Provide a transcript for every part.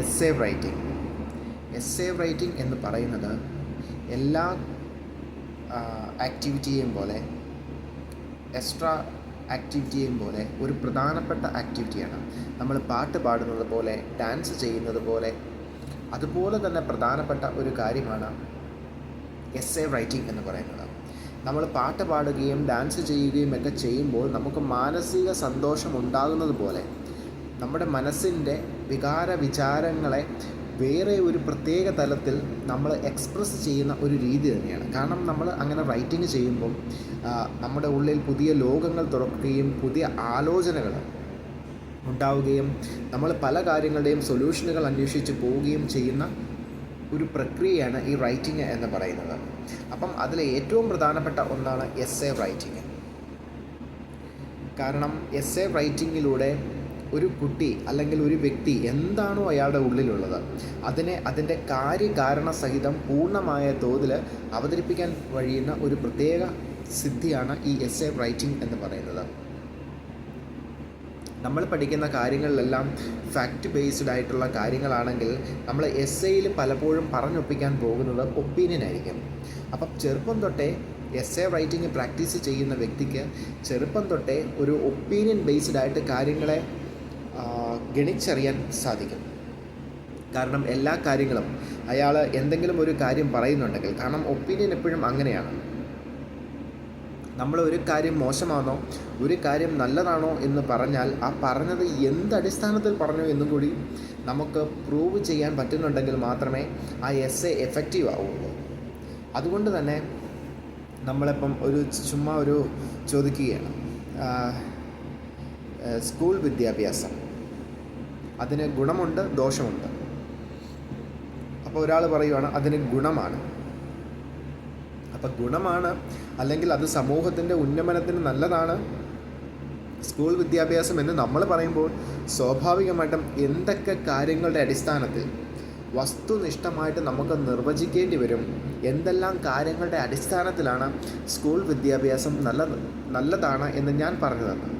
Essay writing. Essay writing എന്ന് പറയുന്നത് എല്ലാ ആക്ടിവിറ്റിയെയും പോലെ, എക്സ്ട്രാ ആക്ടിവിറ്റിയെയും പോലെ ഒരു പ്രധാനപ്പെട്ട ആക്ടിവിറ്റിയാണ്. നമ്മൾ പാട്ട് പാടുന്നത് പോലെ, ഡാൻസ് ചെയ്യുന്നത് പോലെ, അതുപോലെ തന്നെ പ്രധാനപ്പെട്ട ഒരു കാര്യമാണ് എസ്സേ റൈറ്റിംഗ് എന്ന് പറയുന്നത്. നമ്മൾ പാട്ട് പാടുകയും ഡാൻസ് ചെയ്യുകയും ഒക്കെ ചെയ്യുമ്പോൾ നമുക്ക് മാനസിക സന്തോഷം ഉണ്ടാകുന്നത് പോലെ നമ്മുടെ മനസ്സിൻ്റെ വിചാരങ്ങളെ വേറെ ഒരു പ്രത്യേക തലത്തിൽ നമ്മൾ എക്സ്പ്രസ് ചെയ്യുന്ന ഒരു രീതി തന്നെയാണ്. കാരണം നമ്മൾ അങ്ങനെ റൈറ്റിംഗ് ചെയ്യുമ്പം നമ്മുടെ ഉള്ളിൽ പുതിയ ലോകങ്ങൾ തുറക്കുകയും പുതിയ ആലോചനകൾ ഉണ്ടാവുകയും നമ്മൾ പല കാര്യങ്ങളുടെയും സൊല്യൂഷനുകൾ അന്വേഷിച്ച് പോവുകയും ചെയ്യുന്ന ഒരു പ്രക്രിയയാണ് ഈ റൈറ്റിംഗ് എന്ന് പറയുന്നത്. അപ്പം അതിലെ ഏറ്റവും പ്രധാനപ്പെട്ട ഒന്നാണ് എസ്സേ റൈറ്റിംഗ്. കാരണം എസ്സേ റൈറ്റിങ്ങിലൂടെ ഒരു കുട്ടി അല്ലെങ്കിൽ ഒരു വ്യക്തി എന്താണോ അയാളുടെ ഉള്ളിലുള്ളത് അതിൻ്റെ കാര്യകാരണ സഹിതം പൂർണ്ണമായ തോതിൽ അവതരിപ്പിക്കാൻ കഴിയുന്ന ഒരു പ്രത്യേക സിദ്ധിയാണ് ഈ എസ്സേ റൈറ്റിംഗ് എന്ന് പറയുന്നത്. നമ്മൾ പഠിക്കുന്ന കാര്യങ്ങളിലെല്ലാം ഫാക്റ്റ് ബേസ്ഡ് ആയിട്ടുള്ള കാര്യങ്ങളാണെങ്കിൽ നമ്മൾ എസ്സേയിൽ പലപ്പോഴും പറഞ്ഞൊപ്പിക്കാൻ പോകുന്നത് ഒപ്പീനിയൻ ആയിരിക്കും. അപ്പം ചെറുപ്പം തൊട്ടേ എസ്സേ റൈറ്റിംഗ് പ്രാക്ടീസ് ചെയ്യുന്ന വ്യക്തിക്ക് ചെറുപ്പം തൊട്ടേ ഒരു ഒപ്പീനിയൻ ബേസ്ഡ് ആയിട്ട് കാര്യങ്ങളെ ഗണിച്ചറിയാൻ സാധിക്കും. കാരണം എല്ലാ കാര്യങ്ങളും അയാൾ എന്തെങ്കിലും ഒരു കാര്യം പറയുന്നുണ്ടെങ്കിൽ, കാരണം ഒപ്പീനിയൻ എപ്പോഴും അങ്ങനെയാണ്, നമ്മൾ ഒരു കാര്യം മോശമാണോ ഒരു കാര്യം നല്ലതാണോ എന്ന് പറഞ്ഞാൽ ആ പറഞ്ഞത് എന്തടിസ്ഥാനത്തിൽ പറഞ്ഞു എന്നും കൂടി നമുക്ക് പ്രൂവ് ചെയ്യാൻ പറ്റുന്നുണ്ടെങ്കിൽ മാത്രമേ ആ എസ്സേ എഫക്റ്റീവ് ആവുള്ളൂ. അതുകൊണ്ട് തന്നെ നമ്മളിപ്പം ചുമ്മാ ചോദിക്കുകയാണ്, സ്കൂൾ വിദ്യാഭ്യാസം അതിന് ഗുണമുണ്ട് ദോഷമുണ്ട്. അപ്പോൾ ഒരാൾ പറയുവാണ് അതിന് ഗുണമാണ്. അപ്പം ഗുണമാണ് അല്ലെങ്കിൽ അത് സമൂഹത്തിൻ്റെ ഉന്നമനത്തിന് നല്ലതാണ് സ്കൂൾ വിദ്യാഭ്യാസം എന്ന് നമ്മൾ പറയുമ്പോൾ സ്വാഭാവികമായിട്ടും എന്തൊക്കെ കാര്യങ്ങളുടെ അടിസ്ഥാനത്തിൽ വസ്തുനിഷ്ഠമായിട്ട് നമുക്ക് നിർവചിക്കേണ്ടി വരും, എന്തെല്ലാം കാര്യങ്ങളുടെ അടിസ്ഥാനത്തിലാണ് സ്കൂൾ വിദ്യാഭ്യാസം നല്ലതാണ് എന്ന് ഞാൻ പറഞ്ഞു തന്നത്.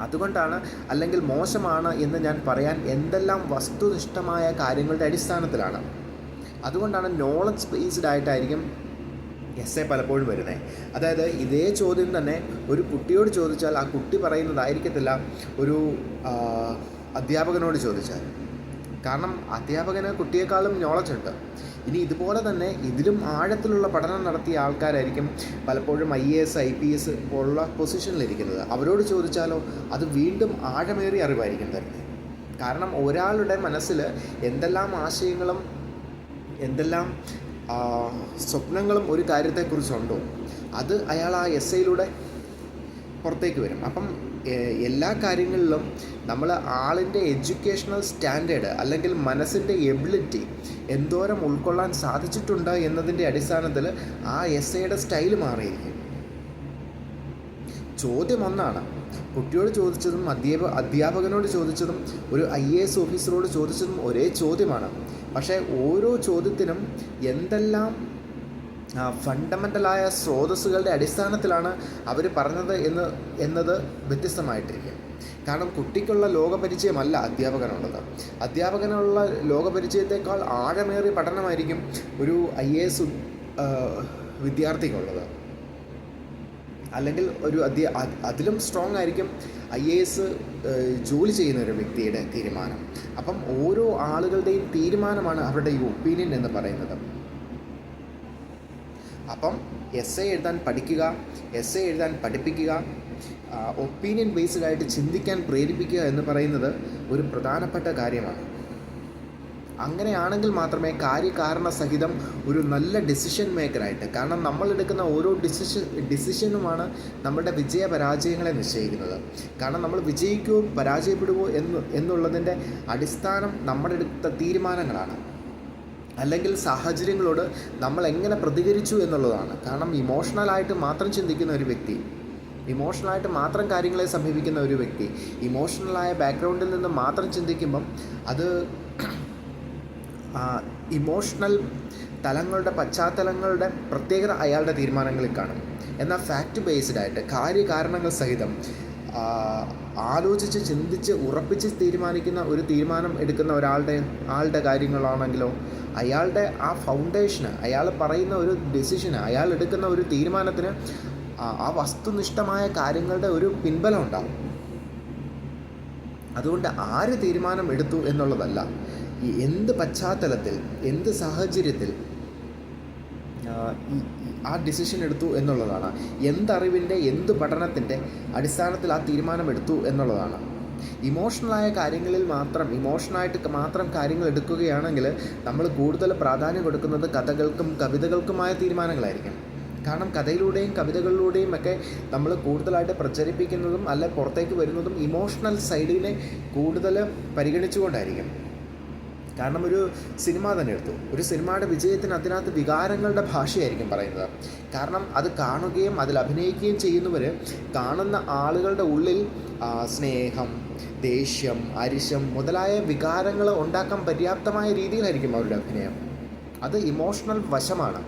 അതുകൊണ്ടാണ്, അല്ലെങ്കിൽ മോശമാണ് എന്ന് ഞാൻ പറയാൻ എന്തെല്ലാം വസ്തുനിഷ്ഠമായ കാര്യങ്ങളുടെ അടിസ്ഥാനത്തിലാണ്. അതുകൊണ്ടാണ് നോളജ് ബേസ്ഡ് ആയിട്ടായിരിക്കും എസ്സേ പലപ്പോഴും വരുന്നത്. അതായത് ഇതേ ചോദ്യം തന്നെ ഒരു കുട്ടിയോട് ചോദിച്ചാൽ ആ കുട്ടി പറയുന്നതായിരിക്കത്തില്ല ഒരു അധ്യാപകനോട് ചോദിച്ചാൽ. കാരണം അധ്യാപകന് കുട്ടിയെക്കാളും നോളജ് ഉണ്ട്. ഇനി ഇതുപോലെ തന്നെ ഇതിലും ആഴത്തിലുള്ള പഠനം നടത്തിയ ആൾക്കാരായിരിക്കും പലപ്പോഴും IAS IPS പോലുള്ള പൊസിഷനിലിരിക്കുന്നത്. അവരോട് ചോദിച്ചാലോ അത് വീണ്ടും ആഴമേറിയ അറിവായിരിക്കും തരുന്നത്. കാരണം ഒരാളുടെ മനസ്സിൽ എന്തെല്ലാം ആശയങ്ങളും എന്തെല്ലാം സ്വപ്നങ്ങളും ഒരു കാര്യത്തെക്കുറിച്ചുണ്ടോ അത് അയാൾ ആ എസ്സേയിലൂടെ പുറത്തേക്ക് വരും. അപ്പം എല്ലാ കാര്യങ്ങളിലും നമ്മൾ ആളിൻ്റെ എഡ്യൂക്കേഷണൽ സ്റ്റാൻഡേർഡ് അല്ലെങ്കിൽ മനസ്സിൻ്റെ എബിലിറ്റി എന്തോരം ഉൾക്കൊള്ളാൻ സാധിച്ചിട്ടുണ്ട് എന്നതിൻ്റെ അടിസ്ഥാനത്തിൽ ആ എസ്സേയുടെ സ്റ്റൈൽ മാറിയിരിക്കും. ചോദ്യം ഒന്നാണ്, കുട്ടിയോട് ചോദിച്ചതും അധ്യാപകനോട് ചോദിച്ചതും ഒരു IAS ഓഫീസറോട് ചോദിച്ചതും ഒരേ ചോദ്യമാണ്. പക്ഷേ ഓരോ ചോദ്യത്തിനും എന്തെല്ലാം ഫണ്ടമെൻ്റലായ സ്രോതസ്സുകളുടെ അടിസ്ഥാനത്തിലാണ് അവർ പറഞ്ഞത് എന്നത് വ്യത്യസ്തമായിട്ടിരിക്കും. കാരണം കുട്ടിക്കുള്ള ലോകപരിചയമല്ല അധ്യാപകനുള്ളത്. അധ്യാപകനുള്ള ലോകപരിചയത്തെക്കാൾ ആഴമേറിയ പഠനമായിരിക്കും ഒരു IAS വിദ്യാർത്ഥിക്കുള്ളത്. അല്ലെങ്കിൽ അതിലും സ്ട്രോങ് ആയിരിക്കും IAS ജോലി ചെയ്യുന്ന ഒരു വ്യക്തിയുടെ തീരുമാനം. അപ്പം ഓരോ ആളുകളുടെയും തീരുമാനമാണ് അവരുടെ ഈ ഒപ്പീനിയൻ എന്ന് പറയുന്നത്. അപ്പം എസ്സേ എഴുതാൻ പഠിക്കുക, എസ്സേ എഴുതാൻ പഠിപ്പിക്കുക, ഒപ്പീനിയൻ ബേസ്ഡ് ആയിട്ട് ചിന്തിക്കാൻ പ്രേരിപ്പിക്കുക എന്ന് പറയുന്നത് ഒരു പ്രധാനപ്പെട്ട കാര്യമാണ്. അങ്ങനെയാണെങ്കിൽ മാത്രമേ കാര്യകാരണ സഹിതം ഒരു നല്ല ഡിസിഷൻ മേക്കറായിട്ട്, കാരണം നമ്മളെടുക്കുന്ന ഓരോ ഡിസിഷനുമാണ് നമ്മുടെ വിജയപരാജയങ്ങളെ നിശ്ചയിക്കുന്നത്. കാരണം നമ്മൾ വിജയിക്കുമോ പരാജയപ്പെടുമോ എന്നുള്ളതിൻ്റെ അടിസ്ഥാനം നമ്മളെടുത്ത തീരുമാനങ്ങളാണ്, അല്ലെങ്കിൽ സാഹചര്യങ്ങളോട് നമ്മൾ എങ്ങനെ പ്രതികരിച്ചു എന്നുള്ളതാണ്. കാരണം ഇമോഷണലായിട്ട് മാത്രം ചിന്തിക്കുന്ന ഒരു വ്യക്തി, ഇമോഷണലായിട്ട് മാത്രം കാര്യങ്ങളെ സമീപിക്കുന്ന ഒരു വ്യക്തി, ഇമോഷണലായ ബാക്ക്ഗ്രൗണ്ടിൽ നിന്ന് മാത്രം ചിന്തിക്കുമ്പം അത് ഇമോഷണൽ പശ്ചാത്തലങ്ങളുടെ പ്രത്യേകത അയാളുടെ തീരുമാനങ്ങളിൽ കാണും. എന്നാൽ ഫാക്റ്റ് ബേസ്ഡ് ആയിട്ട് കാര്യകാരണങ്ങൾ സഹിതം ആലോചിച്ച് ചിന്തിച്ച് ഉറപ്പിച്ച് തീരുമാനിക്കുന്ന ഒരു തീരുമാനം എടുക്കുന്ന ആളുടെ കാര്യങ്ങളാണെങ്കിലോ അയാളുടെ ആ ഫൗണ്ടേഷന്, അയാൾ പറയുന്ന ഒരു ഡിസിഷന്, അയാൾ എടുക്കുന്ന ഒരു തീരുമാനത്തിന് ആ വസ്തുനിഷ്ഠമായ കാര്യങ്ങളുടെ ഒരു പിൻബലം ഉണ്ടാകും. അതുകൊണ്ട് ആര് തീരുമാനം എടുത്തു എന്നുള്ളതല്ല, ഈ എന്ത് പശ്ചാത്തലത്തിൽ, എന്ത് സാഹചര്യത്തിൽ ആ ഡിസിഷൻ എടുത്തു എന്നുള്ളതാണ്. എന്തറിവിൻ്റെ, എന്ത് പഠനത്തിൻ്റെ അടിസ്ഥാനത്തിൽ ആ തീരുമാനം എടുത്തു എന്നുള്ളതാണ്. ഇമോഷണലായ കാര്യങ്ങളിൽ ഇമോഷണലായിട്ട് മാത്രം കാര്യങ്ങൾ എടുക്കുകയാണെങ്കിൽ നമ്മൾ കൂടുതൽ പ്രാധാന്യം കൊടുക്കുന്നത് കഥകൾക്കും കവിതകൾക്കുമായ തീരുമാനങ്ങളായിരിക്കും. കാരണം കഥയിലൂടെയും കവിതകളിലൂടെയും ഒക്കെ നമ്മൾ കൂടുതലായിട്ട് പ്രചരിപ്പിക്കുന്നതും അല്ല പുറത്തേക്ക് വരുന്നതും ഇമോഷണൽ സൈഡിനെ കൂടുതൽ പരിഗണിച്ചുകൊണ്ടായിരിക്കും. കാരണം ഒരു സിനിമ തന്നെ എടുത്തു, ഒരു സിനിമയുടെ വിജയത്തിന് അതിനകത്ത് വികാരങ്ങളുടെ ഭാഷയായിരിക്കും പറയുന്നത്. കാരണം അത് കാണുകയും അതിൽ അഭിനയിക്കുകയും ചെയ്യുന്നവർ കാണുന്ന ആളുകളുടെ ഉള്ളിൽ സ്നേഹം, ദേഷ്യം, അരിശം മുതലായ വികാരങ്ങൾ ഉണ്ടാക്കാൻ പര്യാപ്തമായ രീതിയിലായിരിക്കും അവരുടെ അഭിനയം. അത് ഇമോഷണൽ വശമാണ്.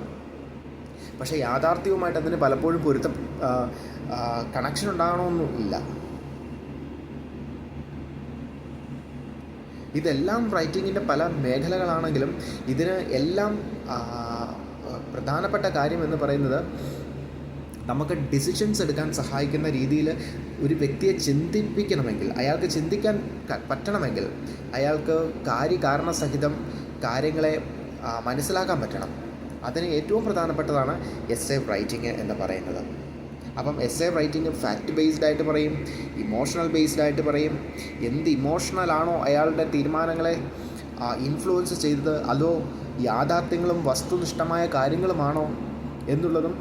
പക്ഷേ യാഥാർത്ഥ്യവുമായിട്ട് അതിന് പലപ്പോഴും കണക്ഷൻ ഉണ്ടാകണമെന്നും ഇല്ല. ഇതെല്ലാം റൈറ്റിങ്ങിൻ്റെ പല മേഖലകളാണെങ്കിലും ഇതിന് എല്ലാം പ്രധാനപ്പെട്ട കാര്യം എന്ന് പറയുന്നത് നമുക്ക് ഡിസിഷൻസ് എടുക്കാൻ സഹായിക്കുന്ന രീതിയിൽ ഒരു വ്യക്തിയെ ചിന്തിപ്പിക്കണമെങ്കിൽ, അയാൾക്ക് ചിന്തിക്കാൻ പറ്റണമെങ്കിൽ അയാൾക്ക് കാര്യകാരണസഹിതം കാര്യങ്ങളെ മനസ്സിലാക്കാൻ പറ്റണം. അതിന് ഏറ്റവും പ്രധാനപ്പെട്ടതാണ് എസ്സേ റൈറ്റിംഗ് എന്ന് പറയുന്നത്. അപ്പം എസ്സേ റൈറ്റിംഗ് ഫാക്റ്റ് ബേസ്ഡ് ആയിട്ട് പറയും, ഇമോഷണൽ ബേസ്ഡ് ആയിട്ട് പറയും. എന്ത് ഇമോഷണലാണോ അയാളുടെ തീരുമാനങ്ങളെ ഇൻഫ്ലുവൻസ് ചെയ്തത്, അതോ യാഥാർത്ഥ്യങ്ങളും വസ്തുനിഷ്ഠമായ കാര്യങ്ങളുമാണോ എന്നുള്ളതും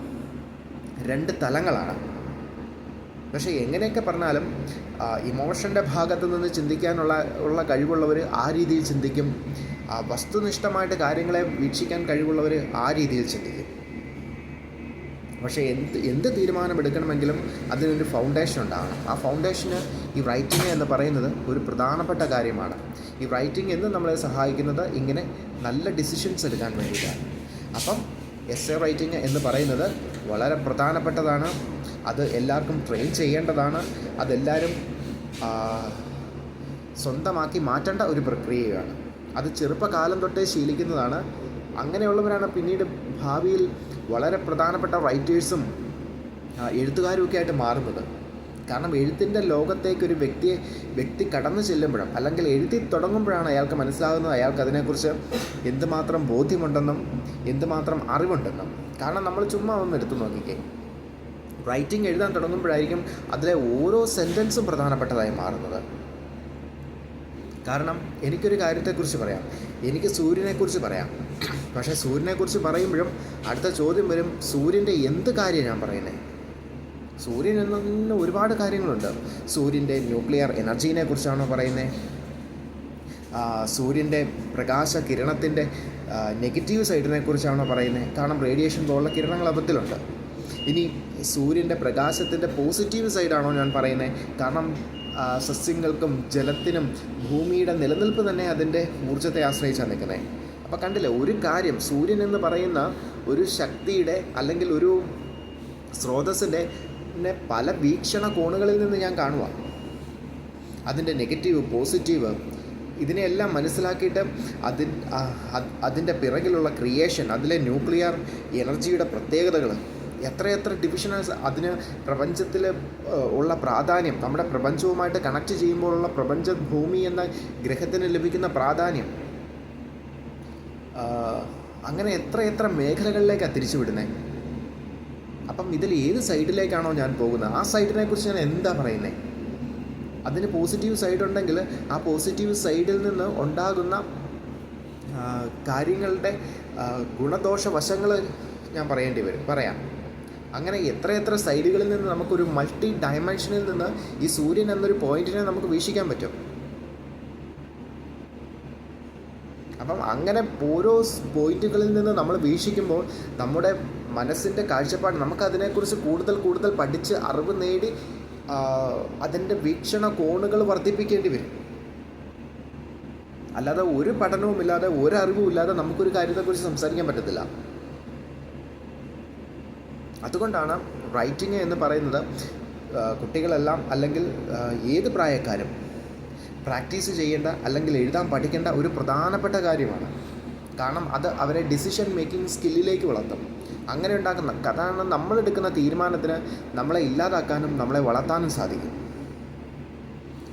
രണ്ട് തലങ്ങളാണ്. പക്ഷേ എങ്ങനെയൊക്കെ പറഞ്ഞാലും ഇമോഷൻ്റെ ഭാഗത്തു നിന്ന് ചിന്തിക്കാനുള്ള കഴിവുള്ളവർ ആ രീതിയിൽ ചിന്തിക്കും. വസ്തുനിഷ്ഠമായിട്ട് കാര്യങ്ങളെ വീക്ഷിക്കാൻ കഴിവുള്ളവർ ആ രീതിയിൽ ചിന്തിക്കും. പക്ഷേ എന്ത് തീരുമാനമെടുക്കണമെങ്കിലും അതിനൊരു ഫൗണ്ടേഷൻ ഉണ്ടാകണം. ആ ഫൗണ്ടേഷന് ഈ റൈറ്റിംഗ് എന്ന് പറയുന്നത് ഒരു പ്രധാനപ്പെട്ട കാര്യമാണ്. ഈ റൈറ്റിംഗ് എന്ന് നമ്മളെ സഹായിക്കുന്നത് ഇങ്ങനെ നല്ല ഡിസിഷൻസ് എടുക്കാൻ വേണ്ടിയിട്ടാണ്. അപ്പം എസ്സേ റൈറ്റിംഗ് എന്ന് പറയുന്നത് വളരെ പ്രധാനപ്പെട്ടതാണ്. അത് എല്ലാവർക്കും ട്രെയിൻ ചെയ്യേണ്ടതാണ്. അതെല്ലാവരും സ്വന്തമാക്കി മാറ്റേണ്ട ഒരു പ്രക്രിയയാണ്. അത് ചെറുപ്പകാലം തൊട്ടേ ശീലിക്കുന്നതാണ്. അങ്ങനെയുള്ളവരാണ് പിന്നീട് ഭാവിയിൽ വളരെ പ്രധാനപ്പെട്ട റൈറ്റേഴ്സും എഴുത്തുകാരുമൊക്കെ ആയിട്ട് മാറുന്നത്. കാരണം എഴുത്തിൻ്റെ ലോകത്തേക്ക് ഒരു വ്യക്തി കടന്നു ചെല്ലുമ്പോഴും അല്ലെങ്കിൽ എഴുതി തുടങ്ങുമ്പോഴാണ് അയാൾക്ക് മനസ്സിലാകുന്നത് അയാൾക്ക് അതിനെക്കുറിച്ച് എന്തുമാത്രം ബോധ്യമുണ്ടെന്നും എന്തുമാത്രം അറിവുണ്ടെന്നും. കാരണം നമ്മൾ ചുമ്മാ ഒന്ന് എടുത്തു നോക്കിക്കേ, റൈറ്റിംഗ് എഴുതാൻ തുടങ്ങുമ്പോഴായിരിക്കും അതിലെ ഓരോ സെൻറ്റൻസും പ്രധാനപ്പെട്ടതായി മാറുന്നത്. കാരണം എനിക്കൊരു കാര്യത്തെക്കുറിച്ച് പറയാം, എനിക്ക് സൂര്യനെക്കുറിച്ച് പറയാം. പക്ഷേ സൂര്യനെക്കുറിച്ച് പറയുമ്പോഴും അടുത്ത ചോദ്യം വരും, സൂര്യൻ്റെ എന്ത് കാര്യം ഞാൻ പറയുന്നത്? സൂര്യൻ എന്ന് ഒരുപാട് കാര്യങ്ങളുണ്ട്. സൂര്യൻ്റെ ന്യൂക്ലിയർ എനർജീനെ കുറിച്ചാണോ പറയുന്നത്? സൂര്യൻ്റെ പ്രകാശ കിരണത്തിൻ്റെ നെഗറ്റീവ് സൈഡിനെ കുറിച്ചാണോ പറയുന്നത്? കാരണം റേഡിയേഷൻ പോലുള്ള കിരണങ്ങൾ അബദ്ധത്തിലുണ്ട്. ഇനി സൂര്യൻ്റെ പ്രകാശത്തിൻ്റെ പോസിറ്റീവ് സൈഡാണോ ഞാൻ പറയുന്നത്? കാരണം സസ്യങ്ങൾക്കും ജലത്തിനും ഭൂമിയുടെ നിലനിൽപ്പ് തന്നെ അതിൻ്റെ ഊർജ്ജത്തെ ആശ്രയിച്ചാണ് നിൽക്കുന്നത്. അപ്പോൾ കണ്ടില്ലേ, ഒരു കാര്യം സൂര്യൻ എന്ന് പറയുന്ന ഒരു ശക്തിയുടെ അല്ലെങ്കിൽ ഒരു സ്രോതസ്സിൻ്റെ പല വീക്ഷണ കോണുകളിൽ നിന്ന് ഞാൻ കാണുക. അതിൻ്റെ നെഗറ്റീവ്, പോസിറ്റീവ്, ഇതിനെയെല്ലാം മനസ്സിലാക്കിയിട്ട് അതിൻ്റെ പിറകിലുള്ള ക്രിയേഷൻ, അതിലെ ന്യൂക്ലിയർ എനർജിയുടെ പ്രത്യേകതകൾ, എത്രയെത്ര ഡിവിഷൻസ്, അതിന് പ്രപഞ്ചത്തിൽ ഉള്ള പ്രാധാന്യം, നമ്മുടെ പ്രപഞ്ചവുമായിട്ട് കണക്ട് ചെയ്യുമ്പോഴുള്ള ഭൂമി എന്ന ഗ്രഹത്തിന് ലഭിക്കുന്ന പ്രാധാന്യം, അങ്ങനെ എത്ര മേഖലകളിലേക്കാണ് തിരിച്ചുവിടുന്നത്. അപ്പം ഇതിൽ ഏത് സൈഡിലേക്കാണോ ഞാൻ പോകുന്നത്, ആ സൈഡിനെ കുറിച്ച് ഞാൻ എന്താ പറയുന്നത്? അതിന് പോസിറ്റീവ് സൈഡ് ഉണ്ടെങ്കിൽ ആ പോസിറ്റീവ് സൈഡിൽ നിന്ന് ഉണ്ടാകുന്ന കാര്യങ്ങളുടെ ഗുണദോഷ വശങ്ങൾ ഞാൻ പറയാം. അങ്ങനെ എത്ര സൈഡുകളിൽ നിന്ന് നമുക്കൊരു മൾട്ടി ഡയമെൻഷനിൽ നിന്ന് ഈ സൂര്യൻ എന്നൊരു പോയിന്റിനെ നമുക്ക് വീക്ഷിക്കാൻ പറ്റും. അപ്പം അങ്ങനെ ഓരോ പോയിന്റുകളിൽ നിന്ന് നമ്മൾ വീക്ഷിക്കുമ്പോൾ നമ്മുടെ മനസ്സിൻ്റെ കാഴ്ചപ്പാട്, നമുക്കതിനെക്കുറിച്ച് കൂടുതൽ പഠിച്ച് അറിവ് നേടി അതിൻ്റെ വീക്ഷണ കോണുകൾ വർദ്ധിപ്പിക്കേണ്ടി വരും. അല്ലാതെ ഒരു പഠനവുമില്ലാതെ ഒരു അറിവുമില്ലാതെ നമുക്കൊരു കാര്യത്തെക്കുറിച്ച് സംസാരിക്കാൻ പറ്റത്തില്ല. അതുകൊണ്ടാണ് റൈറ്റിംഗ് എന്ന് പറയുന്നത് കുട്ടികളെല്ലാം അല്ലെങ്കിൽ ഏത് പ്രായക്കാരും പ്രാക്ടീസ് ചെയ്യേണ്ട അല്ലെങ്കിൽ എഴുതാൻ പഠിക്കേണ്ട ഒരു പ്രധാനപ്പെട്ട കാര്യമാണ്. കാരണം അത് അവരെ ഡിസിഷൻ മേക്കിംഗ് സ്കില്ലിലേക്ക് വളർത്തും. അങ്ങനെ ഉണ്ടാക്കുന്ന കാരണം നമ്മളെടുക്കുന്ന തീരുമാനത്തിന് നമ്മളെ ഇല്ലാതാക്കാനും നമ്മളെ വളർത്താനും സാധിക്കും.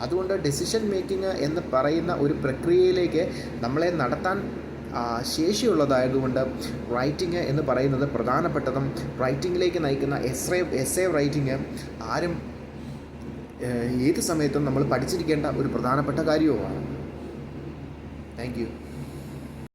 അതുകൊണ്ട് ഡിസിഷൻ മേക്കിംഗ് എന്ന് പറയുന്ന ഒരു പ്രക്രിയയിലേക്ക് നമ്മളെ നടത്താൻ ശേഷിയുള്ളതായതുകൊണ്ട് റൈറ്റിംഗ് എന്ന് പറയുന്നത് പ്രധാനപ്പെട്ടതും റൈറ്റിങ്ങിലേക്ക് നയിക്കുന്ന എസ്സേ റൈറ്റിംഗ് ആരും ഏത് സമയത്തും നമ്മൾ പഠിച്ചിരിക്കേണ്ട ഒരു പ്രധാനപ്പെട്ട കാര്യവുമാണ്. Thank you.